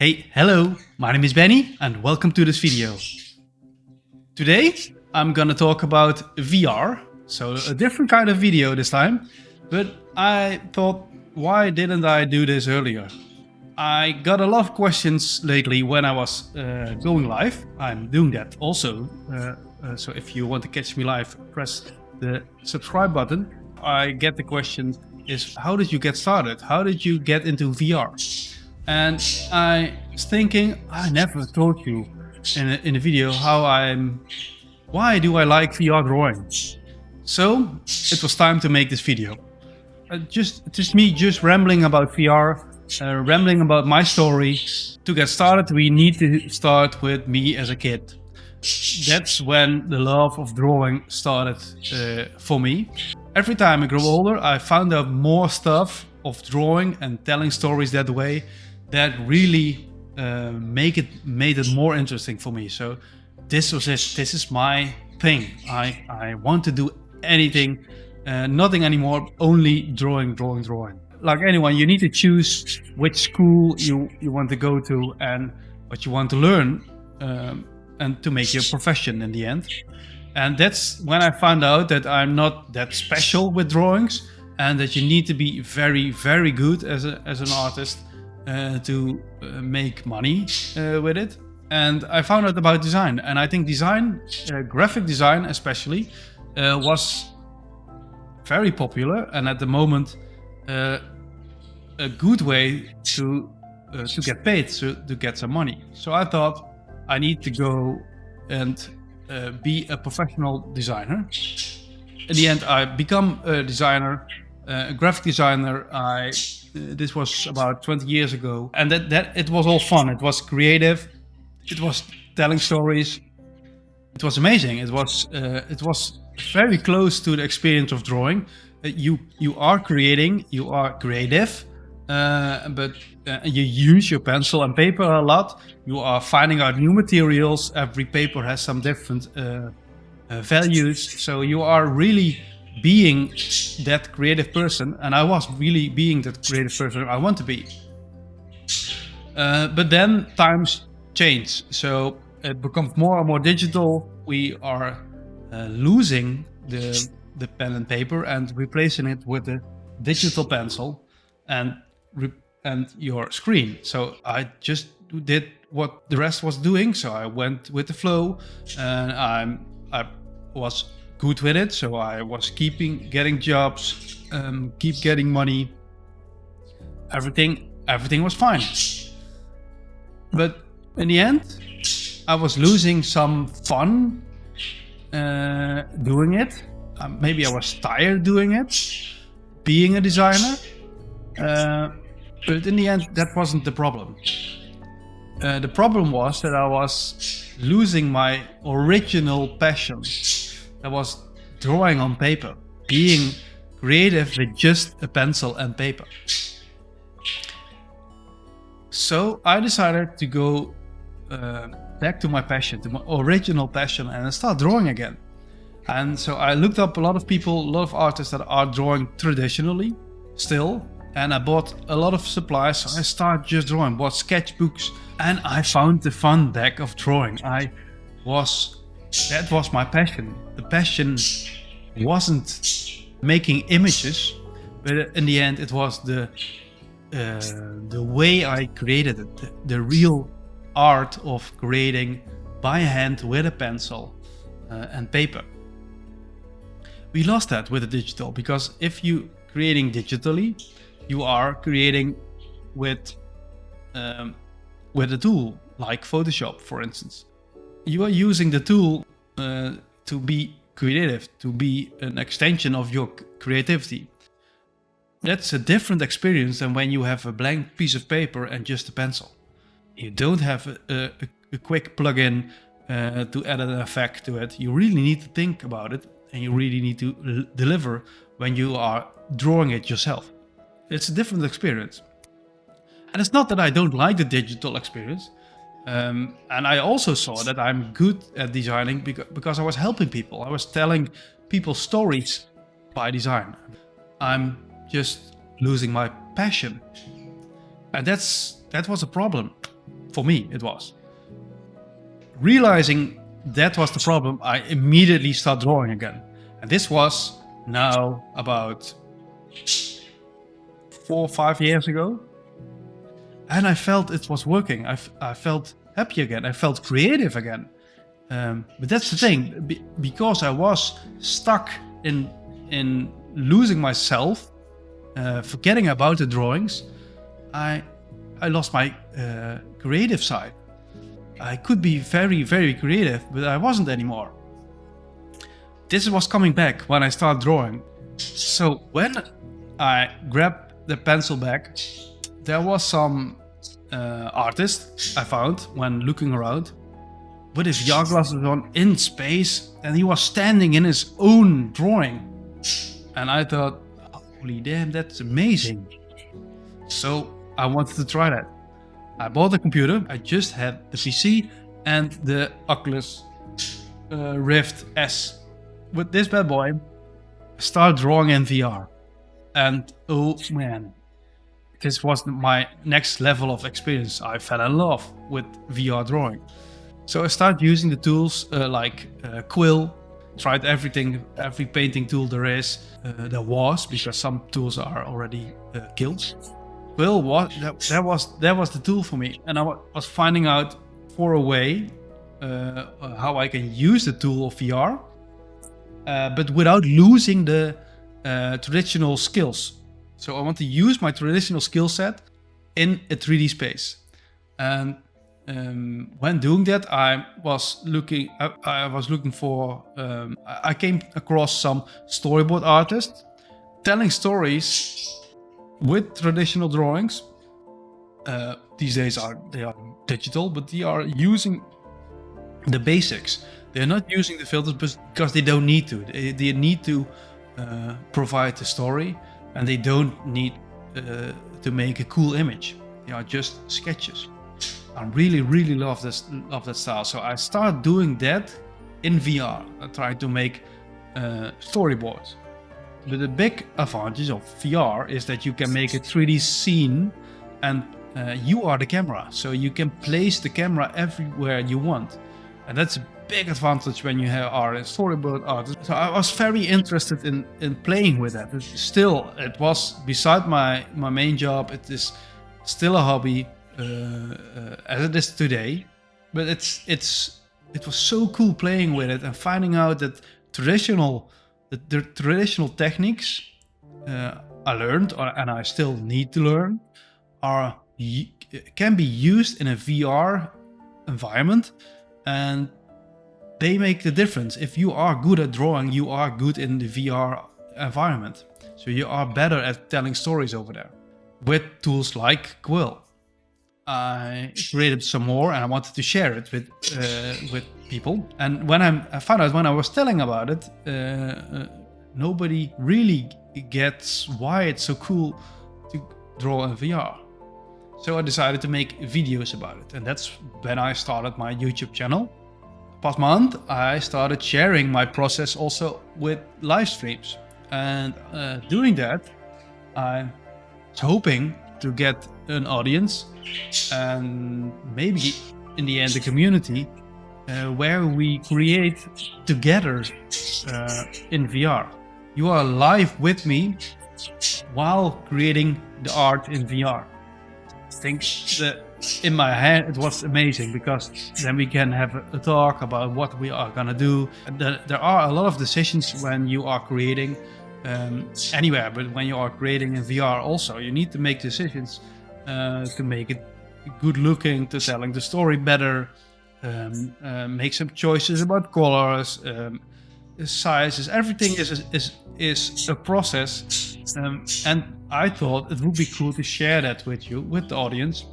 Hey, hello, my name is Benny and welcome to this video. Today I'm gonna talk about VR, so a different kind of video this time, but I thought, why didn't I do this earlier? I got a lot of questions lately when I was going live. I'm doing that also, so if you want to catch me live, press the subscribe button. I get the question is, how did you get started? How did you get into VR? And I was thinking, I never told you in a video why do I like VR drawing? So it was time to make this video. Just me rambling about VR, rambling about my story. To get started, we need to start with me as a kid. That's when the love of drawing started for me. Every time I grew older, I found out more stuff of drawing and telling stories that way that really made it more interesting for me. So this was it. This is my thing. I want to do anything, nothing anymore, only drawing. Like anyone, you need to choose which school you want to go to and what you want to learn, and to make your profession in the end. And that's when I found out that I'm not that special with drawings, and that you need to be very, very good as an artist to make money with it. And I found out about design, and I think design, graphic design especially, was very popular, and at the moment a good way to get paid, to get some money. So I thought I need to go and be a professional designer. In the end, I become a designer, a graphic designer. This was about 20 years ago, and that it was all fun. It was creative. It was telling stories. It was amazing. It was very close to the experience of drawing. You are creating. You are creative, but you use your pencil and paper a lot. You are finding out new materials. Every paper has some different values. So you are really being that creative person, and I was really being that creative person I want to be. But then times change, so it becomes more and more digital. We are losing the pen and paper and replacing it with a digital pencil and your screen. So I just did what the rest was doing. So I went with the flow, and I was good with it. So I was getting jobs, keep getting money. Everything was fine. But in the end, I was losing some fun doing it. Maybe I was tired doing it, being a designer. But in the end, that wasn't the problem. The problem was that I was losing my original passion. That was drawing on paper, being creative with just a pencil and paper. So I decided to go back to my passion, to my original passion, and start drawing again. And so I looked up a lot of people, a lot of artists that are drawing traditionally still, and I bought a lot of supplies. So I started just drawing, bought sketchbooks, and I found the fun deck of drawing. That was my passion. The passion wasn't making images, but in the end it was the way I created it, the real art of creating by hand with a pencil and paper. We lost that with the digital, because if you creating digitally, you are creating with a tool like Photoshop, for instance. You are using the tool to be creative, to be an extension of your creativity. That's a different experience than when you have a blank piece of paper and just a pencil. You don't have a quick plugin to add an effect to it. You really need to think about it, and you really need to deliver when you are drawing it yourself. It's a different experience. And it's not that I don't like the digital experience. And I also saw that I'm good at designing because I was helping people. I was telling people stories by design. I'm just losing my passion. And that was a problem. For me, it was. Realizing that was the problem, I immediately started drawing again. And this was now about 4 or 5 years ago. And I felt it was working. I felt happy again. I felt creative again. But that's the thing, because I was stuck in losing myself, forgetting about the drawings, I lost my creative side. I could be very, very creative, but I wasn't anymore. This was coming back when I started drawing. So when I grabbed the pencil back, there was some artist I found when looking around with his VR glasses on in space, and he was standing in his own drawing. And I thought, holy damn, that's amazing. So I wanted to try that. I bought the computer. I just had the PC and the Oculus Rift S. With this bad boy, I started drawing in VR. And oh man, this was my next level of experience. I fell in love with VR drawing. So I started using the tools like Quill, tried every painting tool there was, because some tools are already killed. Quill that was the tool for me, and I was finding out for a way how I can use the tool of VR, but without losing the traditional skills. So I want to use my traditional skill set in a 3D space. And when doing that, I came across some storyboard artists telling stories with traditional drawings. These days they are digital, but they are using the basics. They're not using the filters because they don't need to. They need to provide the story, and they don't need to make a cool image. They are just sketches. I really love that style. So I started doing that in VR. I tried to make storyboards. But the big advantage of VR is that you can make a 3D scene, and you are the camera. So you can place the camera everywhere you want. And that's a big advantage when you are a storyboard artist. So I was very interested in playing with that. It was beside my main job. It is still a hobby as it is today. But it was so cool playing with it and finding out that the traditional techniques I learned, and I still need to learn, can be used in a VR environment, and they make the difference. If you are good at drawing, you are good in the VR environment. So you are better at telling stories over there. With tools like Quill, I created some more, and I wanted to share it with people. And when I found out when I was telling about it, nobody really gets why it's so cool to draw in VR. So I decided to make videos about it, and that's when I started my YouTube channel. Past month, I started sharing my process also with live streams, and doing that, I was hoping to get an audience and maybe in the end a community where we create together in VR. You are live with me while creating the art in VR. I think that in my head it was amazing, because then we can have a talk about what we are gonna do. There are a lot of decisions when you are creating anywhere, but when you are creating in VR also, you need to make decisions to make it good looking, to telling the story better, make some choices about colors, sizes. Everything is a process, and I thought it would be cool to share that with you, with the audience,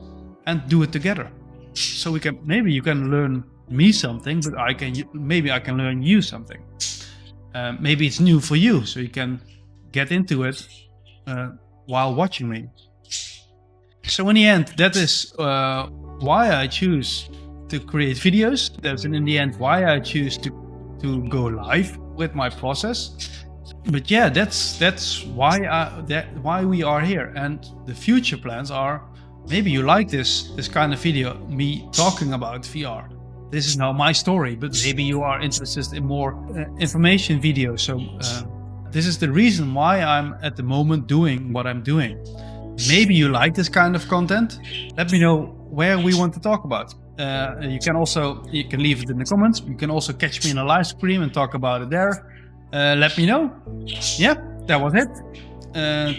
and do it together. So maybe you can learn me something, but maybe I can learn you something. Maybe it's new for you, so you can get into it while watching me. So in the end, that is why I choose to create videos. That's in the end why I choose to go live with my process. But yeah, that's why we are here. And the future plans are maybe you like this kind of video, me talking about VR. This is now my story, but maybe you are interested in more information videos. So this is the reason why I'm at the moment doing what I'm doing. Maybe you like this kind of content. Let me know where we want to talk about. You can leave it in the comments. You can also catch me in a live stream and talk about it there. Let me know. Yeah, that was it.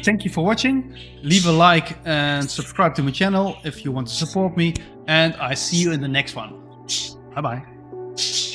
Thank you for watching. Leave a like and subscribe to my channel if you want to support me. And I see you in the next one. Bye bye.